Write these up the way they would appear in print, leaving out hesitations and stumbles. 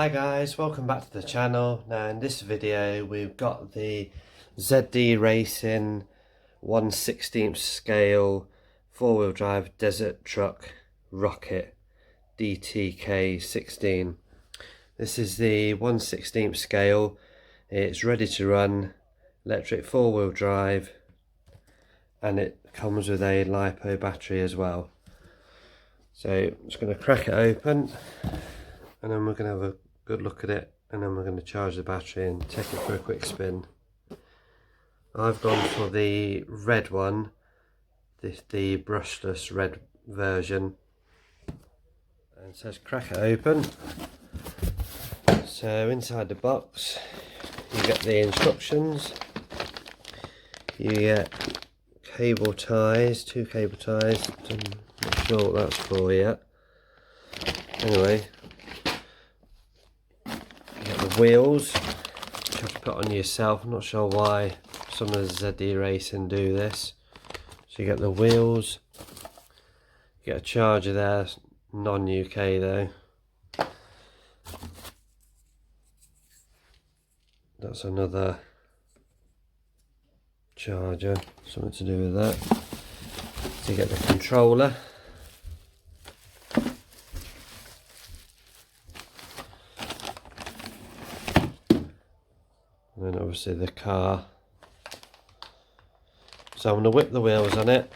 Hi guys, welcome back to the channel. Now in this video we've got the ZD Racing 1/16 scale 4-wheel drive desert truck rocket DTK-16. This is the 1/16 scale. It's ready to run, electric 4-wheel drive, and it comes with a LiPo battery as well. So I'm just going to crack it open, and then we're going to have a good look at it, and then we're going to charge the battery and take it for a quick spin. I've gone for the red one, the brushless red version. And it says crack it open. So inside the box you get the instructions, you get cable ties, 2 cable ties. I'm not sure what that's for yet. Anyway, you get the wheels, which you have to put on yourself. I'm not sure why some of the ZD Racing do this. So you get the wheels, you get a charger there, non-UK though. That's another charger, something to do with that. So you get the controller. And then obviously the car. So I'm going to whip the wheels on it,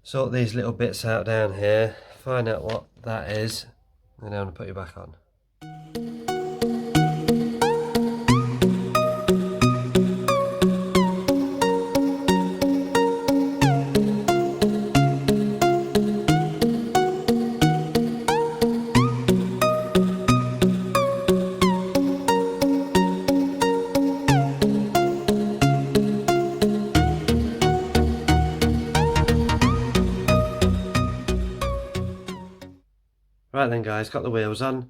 sort these little bits out down here, find out what that is, and then I'm going to put you back on. Right then guys, got the wheels on.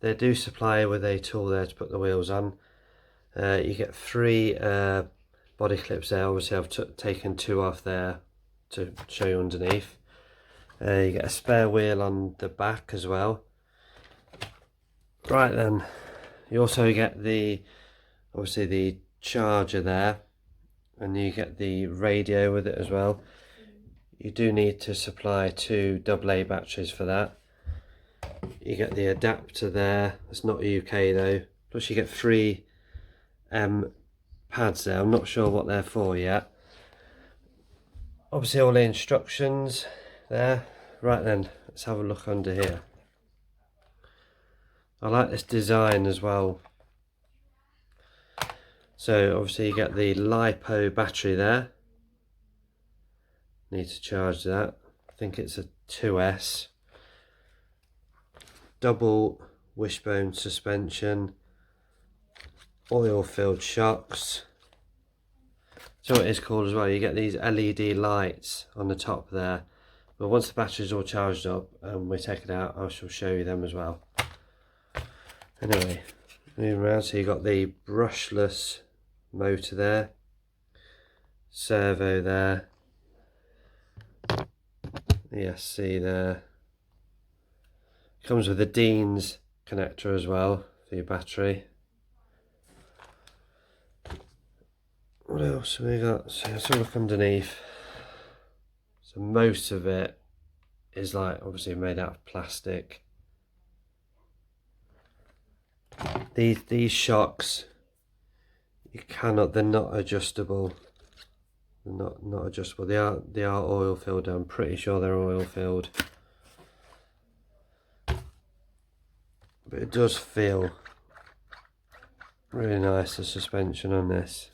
They do supply with a tool there to put the wheels on. You get 3 body clips there. Obviously I've taken 2 off there to show you underneath. You get a spare wheel on the back as well. Right then, you also get obviously the charger there, and you get the radio with it as well. You do need to supply 2 AA batteries for that. You get the adapter there, it's not UK though, plus you get 3 pads there. I'm not sure what they're for yet. Obviously all the instructions there. Right then, let's have a look under here. I like this design as well. So obviously you get the LiPo battery there. Need to charge that. I think it's a 2S. Double wishbone suspension, oil filled shocks. So it is cool as well, you get these LED lights on the top there, but once the battery's all charged up and we take it out, I shall show you them as well. Anyway, moving around, so you got the brushless motor there, servo there, ESC there. Comes with a Dean's connector as well for your battery. What else have we got? So let's have a look underneath. So most of it is like obviously made out of plastic. These shocks, you cannot, they're not adjustable. They're not adjustable. They are oil filled. I'm pretty sure they're oil filled. But it does feel really nice, the suspension on this,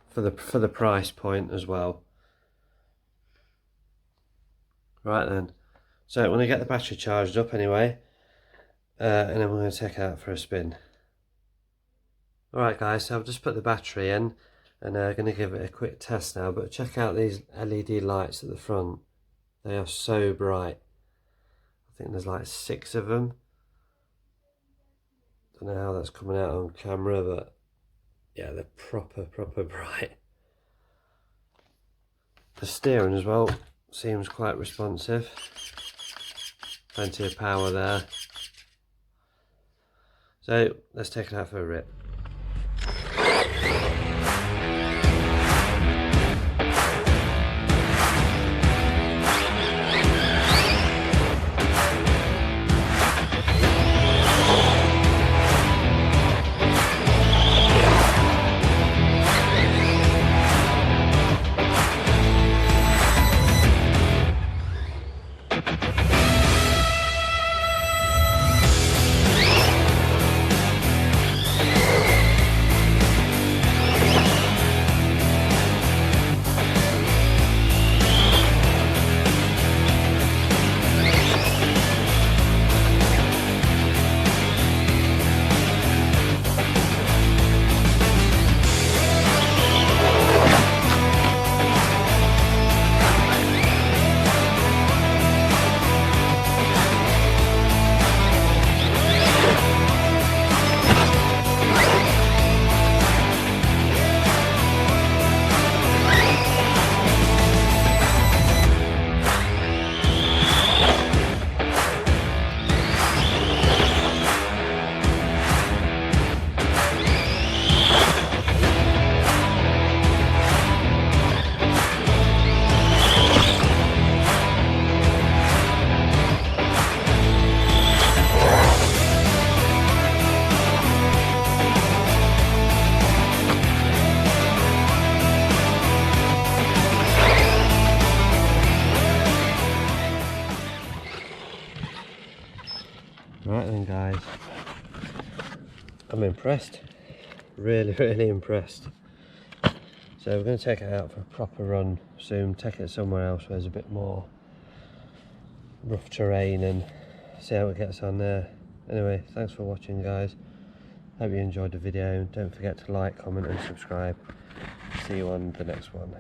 for the price point as well. Right then, so when I get the battery charged up anyway, and then we're going to take it out for a spin. Alright guys, so I've just put the battery in, and I'm going to give it a quick test now, but check out these LED lights at the front. They are so bright. I think there's like 6 of them. Don't know how that's coming out on camera, but yeah, they're proper bright. The steering as well seems quite responsive. Plenty of power there. So let's take it out for a rip. Right then guys, I'm impressed, really impressed. So we're going to take it out for a proper run soon, take it somewhere else where there's a bit more rough terrain and see how it gets on there. Anyway, thanks for watching guys, hope you enjoyed the video. Don't forget to like, comment and subscribe. See you on the next one.